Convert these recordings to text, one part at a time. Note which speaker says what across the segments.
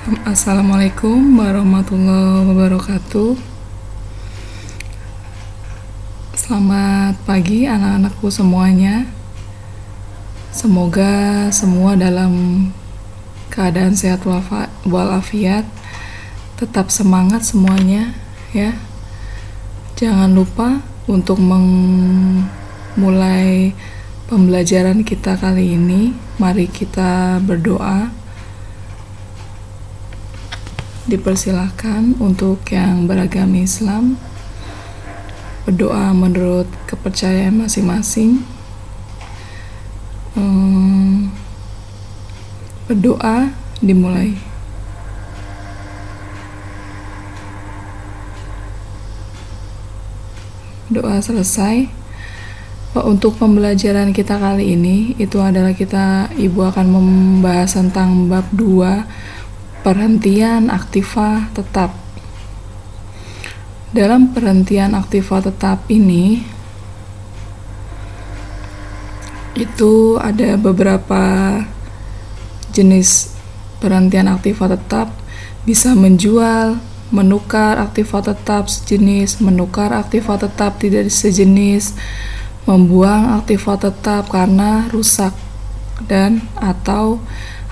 Speaker 1: Assalamualaikum warahmatullahi wabarakatuh. Selamat pagi anak-anakku semuanya. Semoga semua dalam keadaan sehat walafiat. Tetap semangat semuanya ya. Jangan lupa untuk memulai pembelajaran kita kali ini. Mari kita berdoa. Dipersilahkan untuk yang beragama Islam berdoa menurut kepercayaan masing-masing. Berdoa dimulai. Doa selesai. Untuk pembelajaran kita kali ini itu adalah Ibu akan membahas tentang bab 2, perhentian aktiva tetap. Dalam perhentian aktiva tetap ini itu ada beberapa jenis perhentian aktiva tetap, bisa menjual, menukar aktiva tetap sejenis, menukar aktiva tetap tidak sejenis, membuang aktiva tetap karena rusak dan atau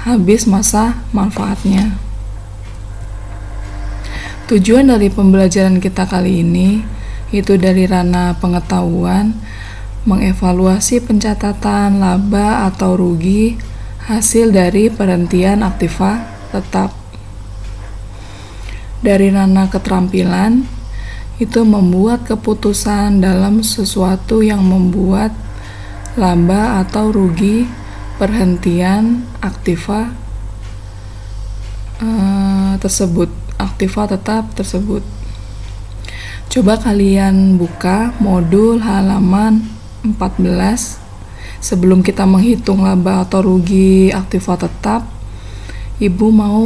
Speaker 1: habis masa manfaatnya. Tujuan dari pembelajaran kita kali ini itu dari ranah pengetahuan, mengevaluasi pencatatan laba atau rugi hasil dari perhentian aktiva tetap. Dari ranah keterampilan itu membuat keputusan dalam sesuatu yang membuat laba atau rugi perhentian aktiva aktiva tetap tersebut. Coba kalian buka modul halaman 14. Sebelum kita menghitung laba atau rugi aktiva tetap, Ibu mau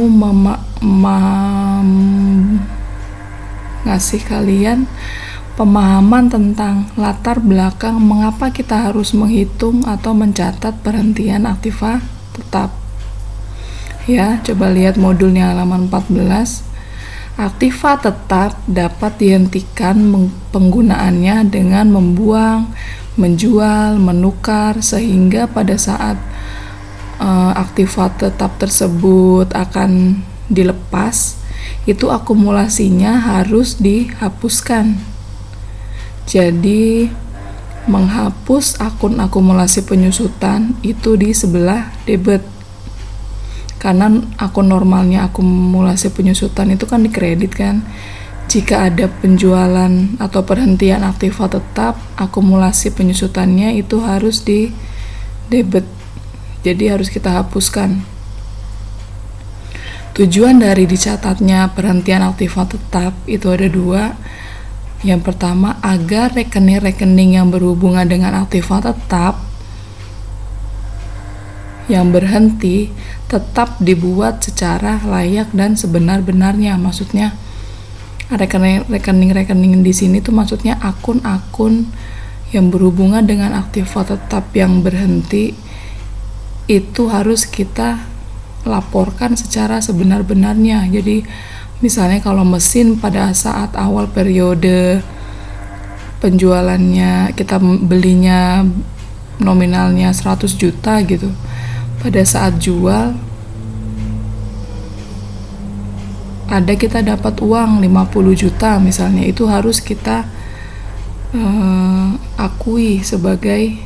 Speaker 1: ngasih kalian pemahaman tentang latar belakang mengapa kita harus menghitung atau mencatat perhentian aktiva tetap. Ya, coba lihat modulnya halaman 14. Aktiva tetap dapat dihentikan penggunaannya dengan membuang, menjual, menukar, sehingga pada saat aktiva tetap tersebut akan dilepas, itu akumulasinya harus dihapuskan. Jadi menghapus akun akumulasi penyusutan itu di sebelah debit. Karena akun normalnya akumulasi penyusutan itu kan dikredit kan. Jika ada penjualan atau perhentian aktiva tetap, akumulasi penyusutannya itu harus di debit. Jadi harus kita hapuskan. Tujuan dari dicatatnya perhentian aktiva tetap itu ada 2. Yang pertama, agar rekening-rekening yang berhubungan dengan aktiva tetap yang berhenti tetap dibuat secara layak dan sebenar-benarnya. Maksudnya rekening-rekening di sini tuh maksudnya akun-akun yang berhubungan dengan aktiva tetap yang berhenti itu harus kita laporkan secara sebenar-benarnya. Jadi misalnya kalau mesin pada saat awal periode penjualannya kita belinya nominalnya 100 juta gitu, pada saat jual ada kita dapat uang 50 juta misalnya, itu harus kita akui sebagai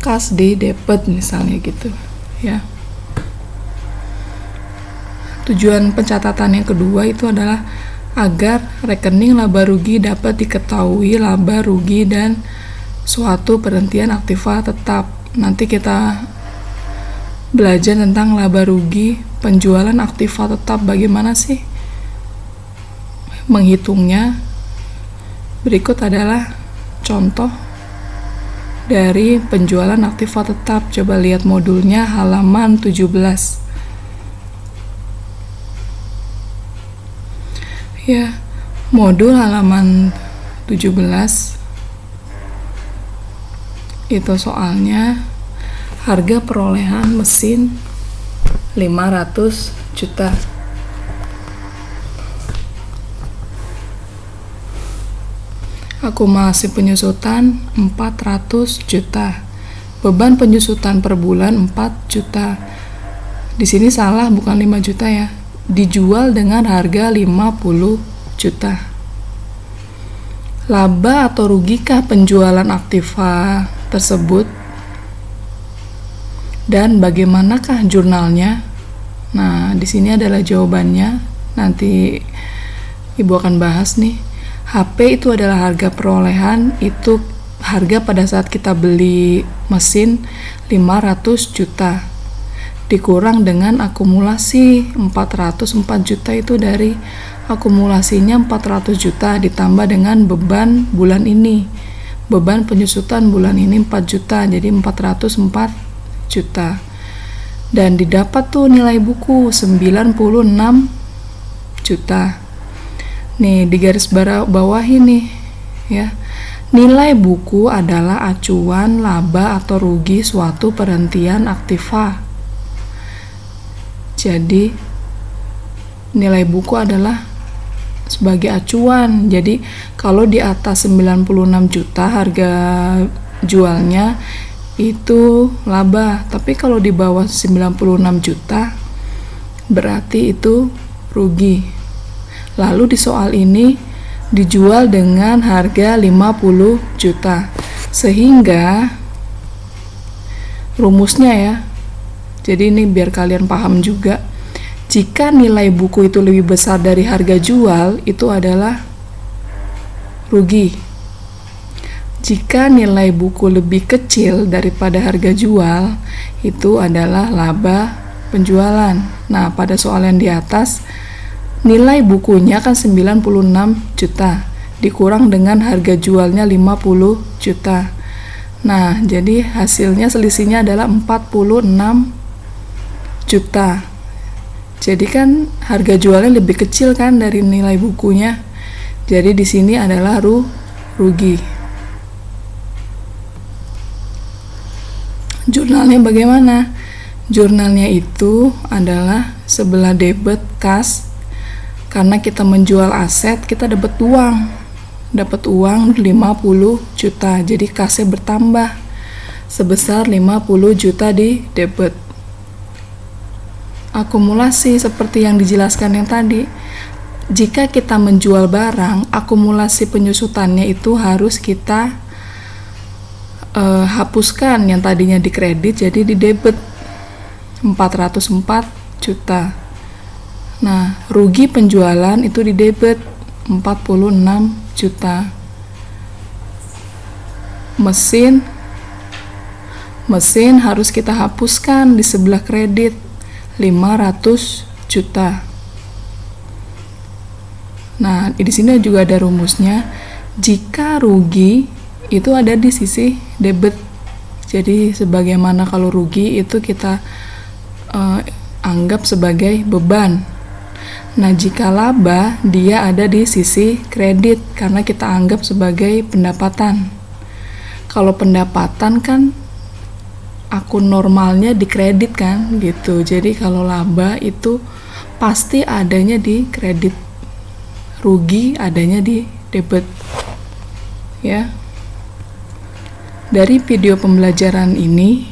Speaker 1: kas di debit misalnya gitu ya. Tujuan pencatatan yang kedua itu adalah agar rekening laba rugi dapat diketahui laba rugi dan suatu perhentian aktiva tetap. Nanti kita belajar tentang laba rugi penjualan aktiva tetap, bagaimana sih menghitungnya. Berikut adalah contoh dari penjualan aktiva tetap. Coba lihat modulnya halaman 17. Ya, modul halaman 17 itu soalnya harga perolehan mesin 500 juta. Akumulasi penyusutan 400 juta. Beban penyusutan per bulan 4 juta. Di sini salah, bukan 5 juta ya. Dijual dengan harga 50 juta. Laba atau rugikah penjualan Aktiva tersebut? Dan bagaimanakah jurnalnya? Nah, di sini adalah jawabannya. Nanti Ibu akan bahas nih. HP itu adalah harga perolehan, itu harga pada saat kita beli mesin 500 juta. Dikurang dengan akumulasi 404 juta, itu dari akumulasinya 400 juta ditambah dengan beban bulan ini. Beban penyusutan bulan ini 4 juta, jadi 404 juta. Dan didapat tuh nilai buku 96 juta. Nih di garis bawah ini ya. Nilai buku adalah acuan laba atau rugi suatu perhentian Aktiva. Jadi nilai buku adalah sebagai acuan. Jadi kalau di atas 96 juta harga jualnya itu laba, tapi kalau di bawah 96 juta berarti itu rugi. Lalu di soal ini dijual dengan harga 50 juta. Sehingga rumusnya ya. Jadi ini biar kalian paham juga. Jika nilai buku itu lebih besar dari harga jual, itu adalah rugi. Jika nilai buku lebih kecil daripada harga jual, itu adalah laba penjualan. Nah, pada soal yang di atas, nilai bukunya kan 96 juta, dikurang dengan harga jualnya 50 juta. Nah, jadi hasilnya selisihnya adalah 46 juta. Jadi kan harga jualnya lebih kecil kan dari nilai bukunya. Jadi di sini adalah rugi. Jurnalnya bagaimana? Jurnalnya itu adalah sebelah debit kas. Karena kita menjual aset, kita dapat uang 50 juta. Jadi kasnya bertambah sebesar 50 juta di debit. Akumulasi seperti yang dijelaskan yang tadi. Jika kita menjual barang, akumulasi penyusutannya itu harus kita hapuskan yang tadinya di kredit jadi di debit 404 juta. Nah, rugi penjualan itu di debit 46 juta. Mesin harus kita hapuskan di sebelah kredit 500 juta. Nah, di sini juga ada rumusnya. Jika rugi itu ada di sisi debit. Jadi sebagaimana kalau rugi itu kita anggap sebagai beban. Nah, jika laba, dia ada di sisi kredit karena kita anggap sebagai pendapatan. Kalau pendapatan kan akun normalnya di kredit kan, gitu. Jadi kalau laba itu pasti adanya di kredit, rugi adanya di debit. Ya. Dari video pembelajaran ini,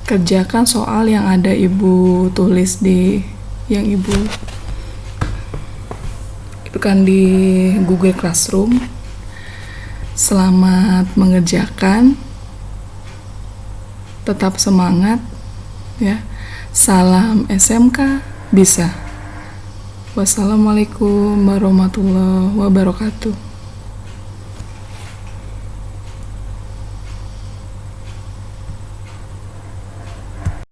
Speaker 1: kerjakan soal yang ada Ibu tulis yang Ibu itu kan di Google Classroom. Selamat mengerjakan, tetap semangat ya. Salam SMK bisa. Wassalamualaikum warahmatullahi wabarakatuh.